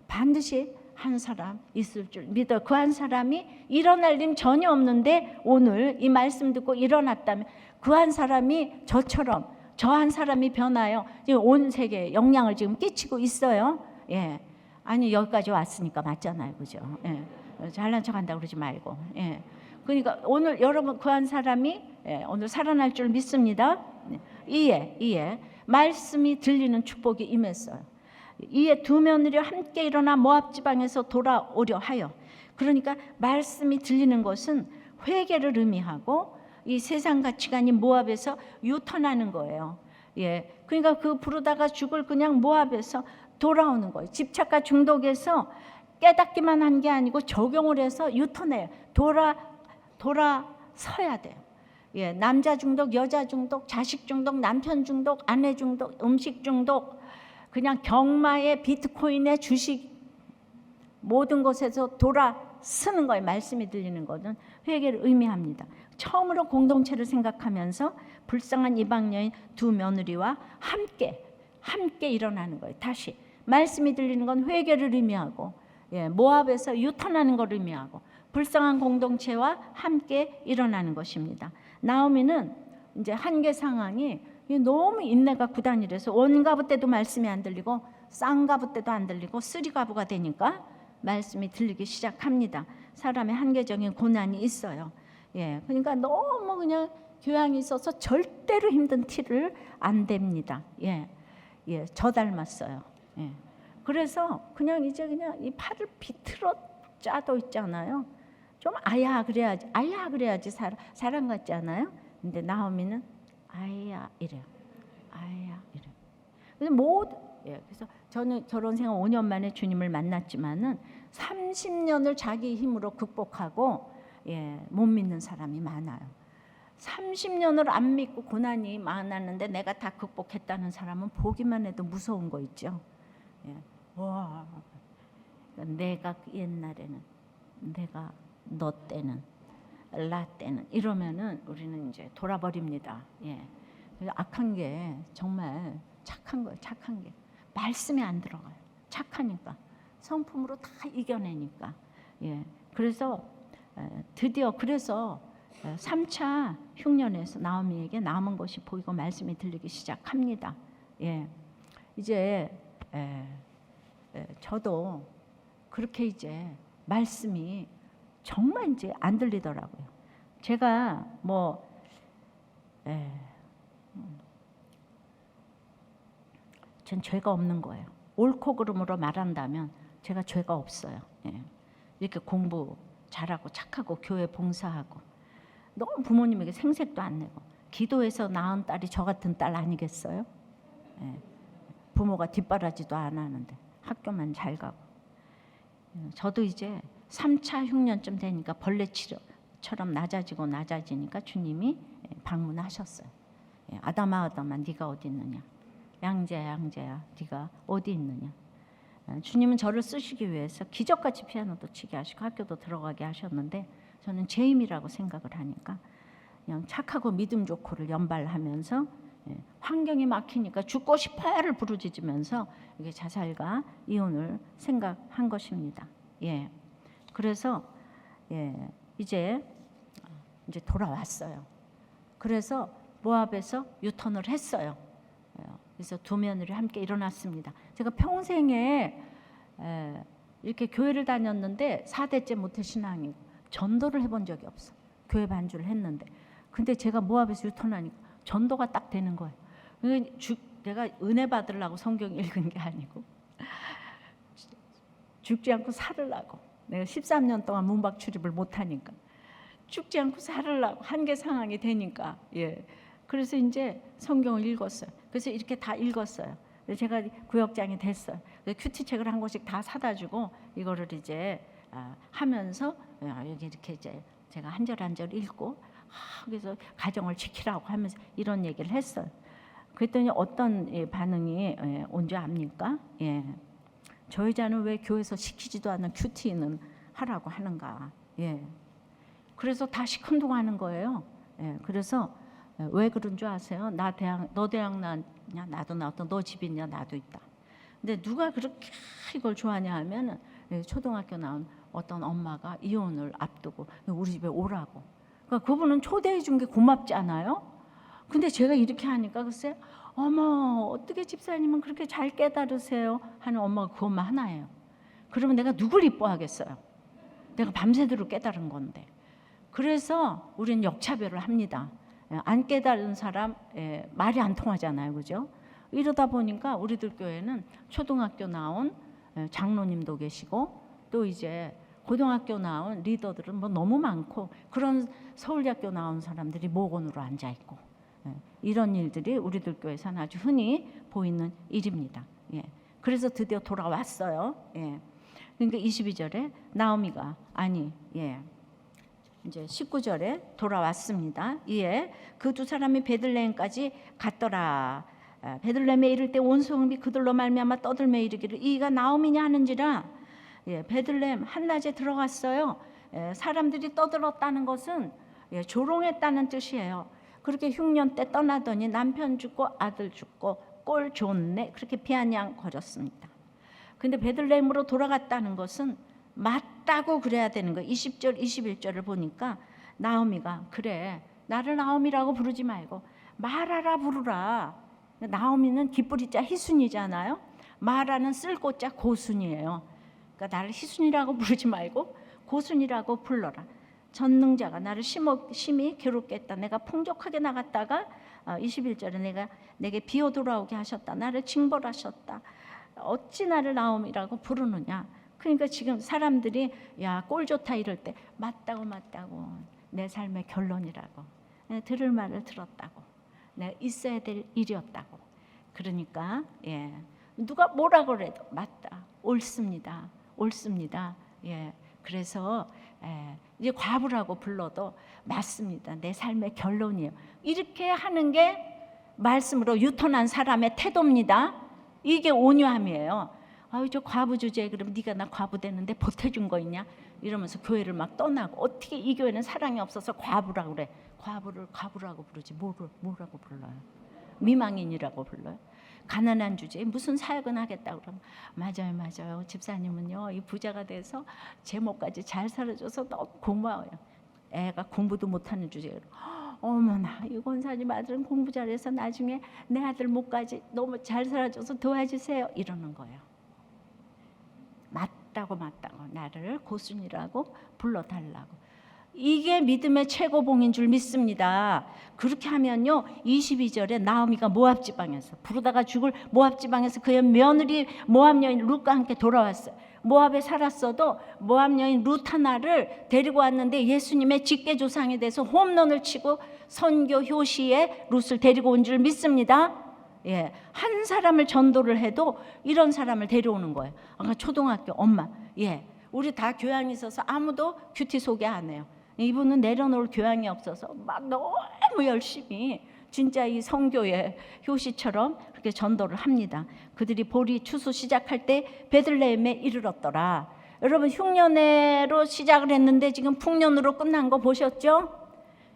Speaker 1: 반드시 한 사람 있을 줄 믿어. 그 한 사람이 일어날 힘 전혀 없는데 오늘 이 말씀 듣고 일어났다면 그 한 사람이 저처럼 저 한 사람이 변하여 지금 온 세계에 영향을 지금 끼치고 있어요. 예, 아니 여기까지 왔으니까 맞잖아요, 그죠? 예, 잘난 척한다 그러지 말고. 예, 그러니까 오늘 여러분 그 한 사람이 오늘 살아날 줄 믿습니다. 이에 말씀이 들리는 축복이 임했어요. 이에 두 며느리 함께 일어나 모압 지방에서 돌아오려 하여. 그러니까 말씀이 들리는 것은 회개를 의미하고 이 세상 가치관이 모압에서 유턴하는 거예요. 예, 그러니까 그 부르다가 죽을 그냥 모압에서 돌아오는 거예요. 집착과 중독에서 깨닫기만 한 게 아니고 적용을 해서 유턴해요. 돌아서야 돼요. 예, 남자 중독, 여자 중독, 자식 중독, 남편 중독, 아내 중독, 음식 중독, 그냥 경마에 비트코인에 주식 모든 것에서 돌아서는 거예요. 말씀이 들리는 것은 회개를 의미합니다. 처음으로 공동체를 생각하면서 불쌍한 이방 여인 두 며느리와 함께 일어나는 거예요. 다시 말씀이 들리는 건 회개를 의미하고, 예, 모압에서 유턴하는 걸 의미하고 불쌍한 공동체와 함께 일어나는 것입니다. 나오미는 이제 한계 상황이 너무 인내가 구단이라서 원가부 때도 말씀이 안 들리고 쌍가부 때도 안 들리고 쓰리가부가 되니까 말씀이 들리기 시작합니다. 사람의 한계적인 고난이 있어요. 예, 그러니까 너무 그냥 교양이 있어서 절대로 힘든 티를 안 댑니다. 예, 저 닮았어요. 예, 그래서 그냥 이제 그냥 이 팔을 비틀어 짜도 있잖아요. 좀 아야 그래야지 사람 같지 않아요? 근데 나오미는 아야 이래요. 그래서 저는 결혼 생활 5년 만에 주님을 만났지만은 30년을 자기 힘으로 극복하고, 예, 못 믿는 사람이 많아요. 30년을 안 믿고 고난이 많았는데 내가 다 극복했다는 사람은 보기만 해도 무서운 거 있죠. 예. 와, 내가 옛날에는, 내가 너 때는, 나 때는 이러면은 우리는 이제 돌아버립니다. 예. 악한 게 정말 착한 거예요. 착한 게 말씀이 안 들어가요. 착하니까 성품으로 다 이겨내니까. 예. 그래서 드디어 그래서 3차 흉년에서 나오미에게 남은 것이 보이고 말씀이 들리기 시작합니다. 예. 이제 저도 그렇게 이제 말씀이 정말 이제 안 들리더라고요. 제가 뭐 전 죄가 없는 거예요. 옳고 그름으로 말한다면 제가 죄가 없어요. 예. 이렇게 공부 잘하고 착하고 교회 봉사하고 너무 부모님에게 생색도 안 내고 기도해서 낳은 딸이 저 같은 딸 아니겠어요? 예. 부모가 뒷바라지도 안 하는데 학교만 잘 가고. 저도 이제 3차 흉년쯤 되니까 벌레처럼 낮아지니까 주님이 방문하셨어요. 아담아 아담아 네가 어디 있느냐, 양재야 양재야 네가 어디 있느냐. 주님은 저를 쓰시기 위해서 기적같이 피아노도 치게 하시고 학교도 들어가게 하셨는데 저는 제 힘이라고 생각을 하니까 그냥 착하고 믿음 좋고를 연발하면서 환경이 막히니까 죽고 싶어요를 부르짖으면서 이게 자살과 이혼을 생각한 것입니다. 예. 그래서 이제 돌아왔어요. 그래서 모압에서 유턴을 했어요. 그래서 두 며느리 함께 일어났습니다. 제가 평생에 이렇게 교회를 다녔는데 4대째 모태신앙이고 전도를 해본 적이 없어. 교회 반주를 했는데. 근데 제가 모압에서 유턴하니까 전도가 딱 되는 거예요. 내가 은혜 받으려고 성경 읽은 게 아니고 죽지 않고 살으려고. 내가 13년 동안 문박 출입을 못하니까 죽지 않고 살으려고 한계 상황이 되니까. 예. 그래서 이제 성경을 읽었어요. 그래서 이렇게 다 읽었어요. 제가 구역장이 됐어요. 큐티 책을 한 권씩 다 사다 주고 이거를 이제 하면서 여기 이렇게 이제 제가 한 절 한 절 읽고 그래서 가정을 지키라고 하면서 이런 얘기를 했어요. 그랬더니 어떤 반응이 온 줄 압니까? 예. 저 여자는 왜 교회에서 시키지도 않는 큐티는 하라고 하는가? 예. 그래서 다 시큰둥하는 거예요. 예. 그래서 왜 그런 줄 아세요? 너 대학 나왔냐? 나도 나왔다. 너 집 있냐? 나도 있다. 근데 누가 그렇게 이걸 좋아하냐 하면은 초등학교 나온 어떤 엄마가 이혼을 앞두고 우리 집에 오라고. 그러니까 그분은 초대해 준 게 고맙지 않아요? 근데 제가 이렇게 하니까 글쎄, 어머 어떻게 집사님은 그렇게 잘 깨달으세요? 하는 엄마가 그 엄마 하나예요. 그러면 내가 누굴 이뻐하겠어요? 내가 밤새도록 깨달은 건데. 그래서 우리는 역차별을 합니다. 안 깨달은 사람 말이 안 통하잖아요, 그죠? 이러다 보니까 우리들 교회는 초등학교 나온 장로님도 계시고 또 이제 고등학교 나온 리더들은 뭐 너무 많고 그런 서울대학교 나온 사람들이 모건으로 앉아 있고 이런 일들이 우리들 교회에서는 아주 흔히 보이는 일입니다. 예. 그래서 드디어 돌아왔어요. 예. 그러니까 22절에 나오미가 이제 19절에 돌아왔습니다. 이에 그 두 사람이 베들레헴까지 갔더라. 베들레헴에 이를 때 온 성읍이 그들로 말미암아 떠들며 이르기를 이가 나오미냐 하는지라. 베들레헴 한낮에 들어갔어요. 사람들이 떠들었다는 것은 조롱했다는 뜻이에요. 그렇게 흉년 때 떠나더니 남편 죽고 아들 죽고 꼴 좋네 그렇게 비아냥거렸습니다. 근데 베들레헴으로 돌아갔다는 것은 맞다고 그래야 되는 거예요. 20절 21절을 보니까 나오미가 그래 나를 나오미라고 부르지 말고 마라라 부르라. 나오미는 기쁘리자 희순이잖아요. 마라는 쓸고자 고순이에요. 그러니까 나를 희순이라고 부르지 말고 고순이라고 불러라. 전능자가 나를 심히 괴롭게 했다. 내가 풍족하게 나갔다가 21절에 내게 비어 돌아오게 하셨다. 나를 징벌하셨다. 어찌 나를 나오미라고 부르느냐. 그러니까 지금 사람들이 야 꼴 좋다 이럴 때 맞다고 내 삶의 결론이라고 들을 말을 들었다고 내가 있어야 될 일이었다고. 그러니까 누가 뭐라 그래도 맞다 옳습니다. 예. 그래서 이제 과부라고 불러도 맞습니다. 내 삶의 결론이에요. 이렇게 하는 게 말씀으로 유턴한 사람의 태도입니다. 이게 온유함이에요. 아유, 저 과부 주제에 그럼 네가 나 과부 되는데 보태준 거 있냐? 이러면서 교회를 막 떠나고, 어떻게 이 교회는 사랑이 없어서 과부라고 그래. 과부를 과부라고 부르지 뭐라고 불러요? 미망인이라고 불러요. 가난한 주제에 무슨 사역은 하겠다고 그러면 맞아요. 집사님은요, 이 부자가 돼서 제목까지 잘 살아줘서 너무 고마워요. 애가 공부도 못하는 주제에 어머나, 이 권사님 아들은 공부 잘해서 나중에 내 아들 목까지 너무 잘 살아줘서 도와주세요, 이러는 거예요. 맞다고 나를 고순이라고 불러달라고. 이게 믿음의 최고봉인 줄 믿습니다. 그렇게 하면요, 22절에 나오미가 모압 지방에서 부르다가 죽을 모압 지방에서 그의 며느리 모압 여인 룻과 함께 돌아왔어요. 모압에 살았어도 모압 여인 룻 하나를 데리고 왔는데 예수님의 직계조상에 대해서 홈런을 치고 선교 효시에 룻을 데리고 온 줄 믿습니다. 예, 한 사람을 전도를 해도 이런 사람을 데려오는 거예요. 아까 초등학교 엄마, 예, 우리 다 교양이 있어서 아무도 큐티 소개 안 해요. 이분은 내려놓을 교양이 없어서 막 너무 열심히 진짜 이 성교의 효시처럼 그렇게 전도를 합니다. 그들이 보리 추수 시작할 때 베들레헴에 이르렀더라. 여러분, 흉년회로 시작을 했는데 지금 풍년으로 끝난 거 보셨죠?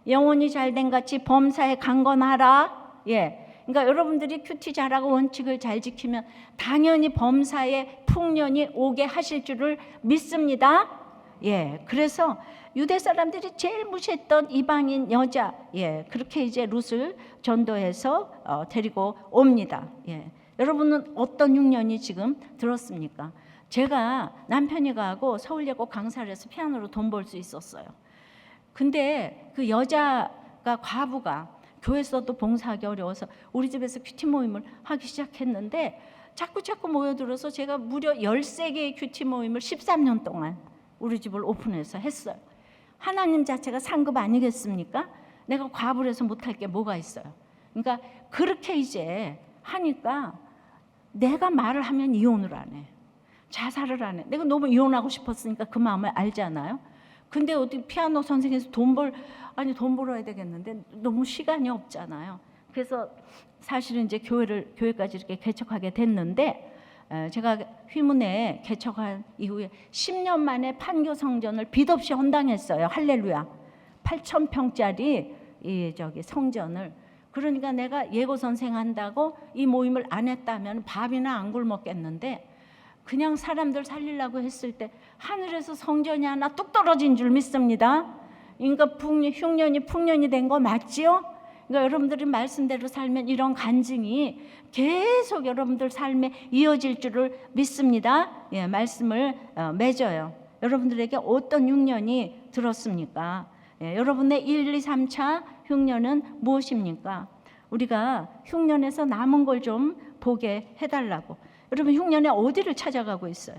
Speaker 1: 영혼이 잘된 같이 범사에 강건하라. 예, 그러니까 여러분들이 큐티 잘하고 원칙을 잘 지키면 당연히 범사에 풍년이 오게 하실 줄을 믿습니다. 예, 그래서 유대 사람들이 제일 무시했던 이방인 여자, 예, 그렇게 이제 룻을 전도해서 데리고 옵니다. 예, 여러분은 어떤 흉년이 지금 들었습니까? 제가 남편이 가고 서울예고 강사를 해서 피아노로 돈 벌 수 있었어요. 근데 그 여자가 과부가 교회에서도 봉사하기 어려워서 우리 집에서 큐티 모임을 하기 시작했는데 자꾸 모여들어서 제가 무려 13개의 큐티 모임을 13년 동안 우리 집을 오픈해서 했어요. 하나님 자체가 상급 아니겠습니까? 내가 과부를 해서 못할 게 뭐가 있어요. 그러니까 그렇게 이제 하니까 내가 말을 하면 이혼을 안 해. 자살을 안 해. 내가 너무 이혼하고 싶었으니까 그 마음을 알잖아요. 근데 어디 피아노 선생님에서 돈 벌어야 되겠는데 너무 시간이 없잖아요. 그래서 사실은 이제 교회까지 이렇게 개척하게 됐는데, 제가 휘문에 개척한 이후에 10년 만에 판교 성전을 빚 없이 헌당했어요. 할렐루야. 8,000평짜리 이 성전을. 그러니까 내가 예고 선생한다고 이 모임을 안 했다면 밥이나 안 굶었겠는데, 그냥 사람들 살리려고 했을 때 하늘에서 성전이 하나 뚝 떨어진 줄 믿습니다. 그러니까 흉년이 풍년이 된 거 맞지요? 그러니까 여러분들이 말씀대로 살면 이런 간증이 계속 여러분들 삶에 이어질 줄을 믿습니다. 예, 말씀을 맺어요. 여러분들에게 어떤 흉년이 들었습니까? 예, 여러분의 1, 2, 3차 흉년은 무엇입니까? 우리가 흉년에서 남은 걸 좀 보게 해달라고. 여러분, 흉년에 어디를 찾아가고 있어요?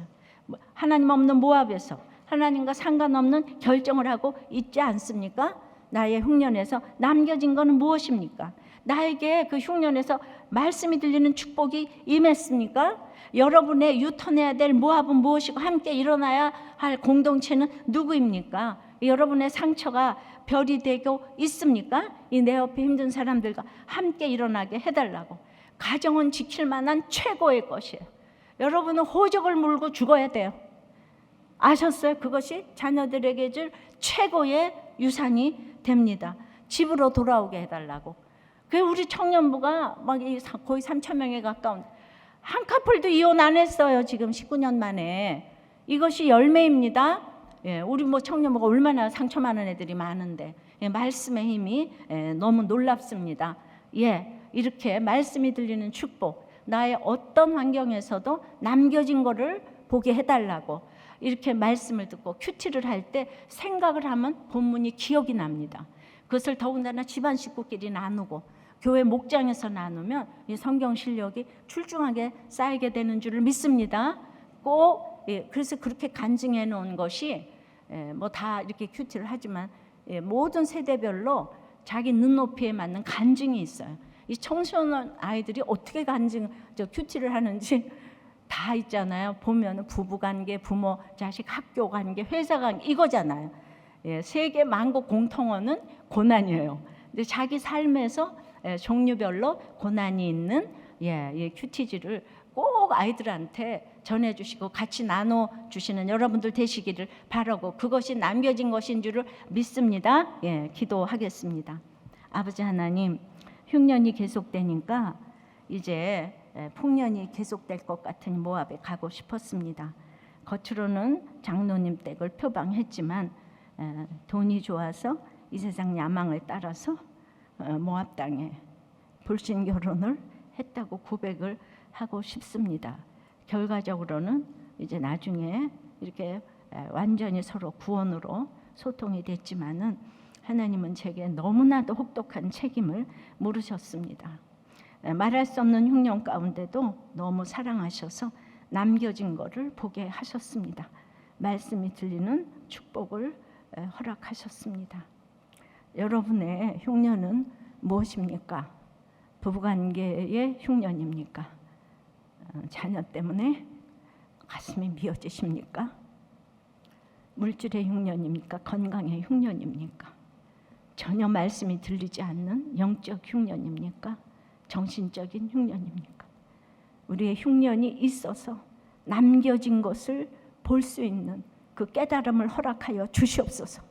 Speaker 1: 하나님 없는 모압에서 하나님과 상관없는 결정을 하고 있지 않습니까? 나의 흉년에서 남겨진 것은 무엇입니까? 나에게 그 흉년에서 말씀이 들리는 축복이 임했습니까? 여러분의 유턴해야 될 모압은 무엇이고 함께 일어나야 할 공동체는 누구입니까? 여러분의 상처가 별이 되고 있습니까? 이 내 옆에 힘든 사람들과 함께 일어나게 해달라고. 가정은 지킬 만한 최고의 것이에요. 여러분은 호적을 물고 죽어야 돼요. 아셨어요? 그것이 자녀들에게 줄 최고의 유산이 됩니다. 집으로 돌아오게 해달라고. 그 우리 청년부가 막 거의 3,000명에 가까운, 한 커플도 이혼 안 했어요. 지금 19년 만에. 이것이 열매입니다. 예, 우리 청년부가 얼마나 상처 많은 애들이 많은데, 예, 말씀의 힘이 너무 놀랍습니다. 예, 이렇게 말씀이 들리는 축복, 나의 어떤 환경에서도 남겨진 거를 보게 해달라고. 이렇게 말씀을 듣고 큐티를 할 때 생각을 하면 본문이 기억이 납니다. 그것을 더군다나 집안 식구끼리 나누고 교회 목장에서 나누면 이 성경 실력이 출중하게 쌓이게 되는 줄을 믿습니다. 꼭 그래서 그렇게 간증해 놓은 것이 뭐 다 이렇게 큐티를 하지만 모든 세대별로 자기 눈높이에 맞는 간증이 있어요. 이 청소년 아이들이 어떻게 큐티를 하는지 다 있잖아요. 보면 부부관계, 부모, 자식, 학교 관계, 회사 관계 이거잖아요. 세계 만국 공통어는 고난이에요. 근데 자기 삶에서 종류별로 고난이 있는 이 큐티지를 꼭 아이들한테 전해주시고 같이 나눠주시는 여러분들 되시기를 바라고, 그것이 남겨진 것인 줄을 믿습니다. 기도하겠습니다. 아버지 하나님, 흉년이 계속되니까 이제 풍년이 계속될 것 같으니 모압에 가고 싶었습니다. 겉으로는 장로님 댁을 표방했지만 돈이 좋아서 이 세상 야망을 따라서 모압 땅에 불신 결혼을 했다고 고백을 하고 싶습니다. 결과적으로는 이제 나중에 이렇게 완전히 서로 구원으로 소통이 됐지만은 하나님은 제게 너무나도 혹독한 책임을 물으셨습니다. 말할 수 없는 흉년 가운데도 너무 사랑하셔서 남겨진 것을 보게 하셨습니다. 말씀이 들리는 축복을 허락하셨습니다. 여러분의 흉년은 무엇입니까? 부부관계의 흉년입니까? 자녀 때문에 가슴이 미어지십니까? 물질의 흉년입니까? 건강의 흉년입니까? 전혀 말씀이 들리지 않는 영적 흉년입니까? 정신적인 흉년입니까? 우리의 흉년이 있어서 남겨진 것을 볼 수 있는 그 깨달음을 허락하여 주시옵소서.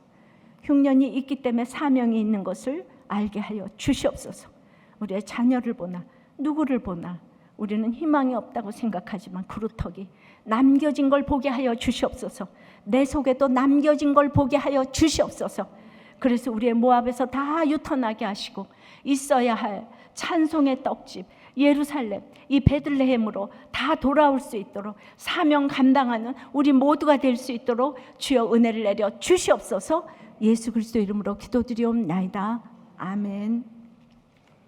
Speaker 1: 흉년이 있기 때문에 사명이 있는 것을 알게 하여 주시옵소서. 우리의 자녀를 보나 누구를 보나 우리는 희망이 없다고 생각하지만 그루터기 남겨진 걸 보게 하여 주시옵소서. 내 속에도 남겨진 걸 보게 하여 주시옵소서. 그래서 우리의 모압에서 다 유턴하게 하시고 있어야 할 찬송의 떡집 예루살렘, 이 베들레헴으로 다 돌아올 수 있도록 사명 감당하는 우리 모두가 될 수 있도록 주여 은혜를 내려 주시옵소서. 예수 그리스도 이름으로 기도드리옵나이다. 아멘.